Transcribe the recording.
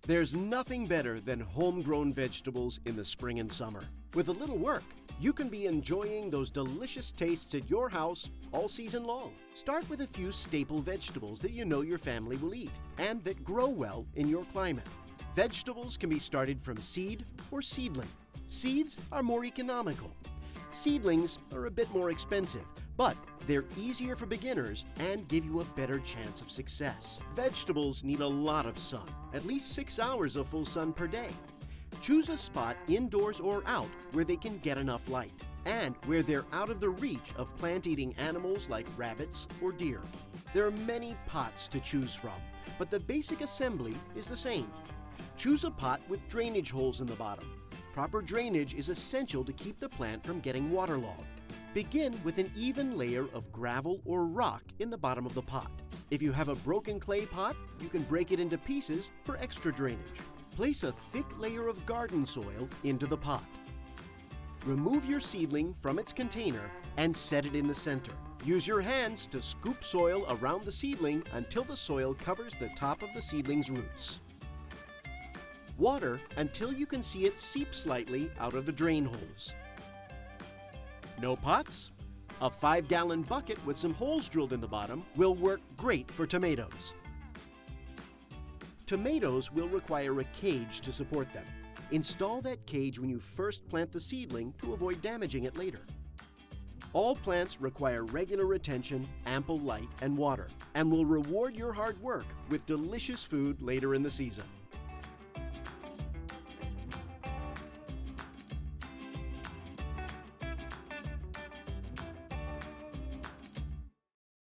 There's nothing better than homegrown vegetables in the spring and summer. With a little work, you can be enjoying those delicious tastes at your house all season long. Start with a few staple vegetables that you know your family will eat and that grow well in your climate. Vegetables can be started from seed or seedling. Seeds are more economical. Seedlings are a bit more expensive, but they're easier for beginners and give you a better chance of success. Vegetables need a lot of sun, at least 6 hours of full sun per day. Choose a spot indoors or out where they can get enough light and where they're out of the reach of plant-eating animals like rabbits or deer. There are many pots to choose from, but the basic assembly is the same. Choose a pot with drainage holes in the bottom. Proper drainage is essential to keep the plant from getting waterlogged. Begin with an even layer of gravel or rock in the bottom of the pot. If you have a broken clay pot, you can break it into pieces for extra drainage. Place a thick layer of garden soil into the pot. Remove your seedling from its container and set it in the center. Use your hands to scoop soil around the seedling until the soil covers the top of the seedling's roots. Water until you can see it seep slightly out of the drain holes. No pots? A 5-gallon bucket with some holes drilled in the bottom will work great for tomatoes. Tomatoes will require a cage to support them. Install that cage when you first plant the seedling to avoid damaging it later. All plants require regular attention, ample light, and water, and will reward your hard work with delicious food later in the season.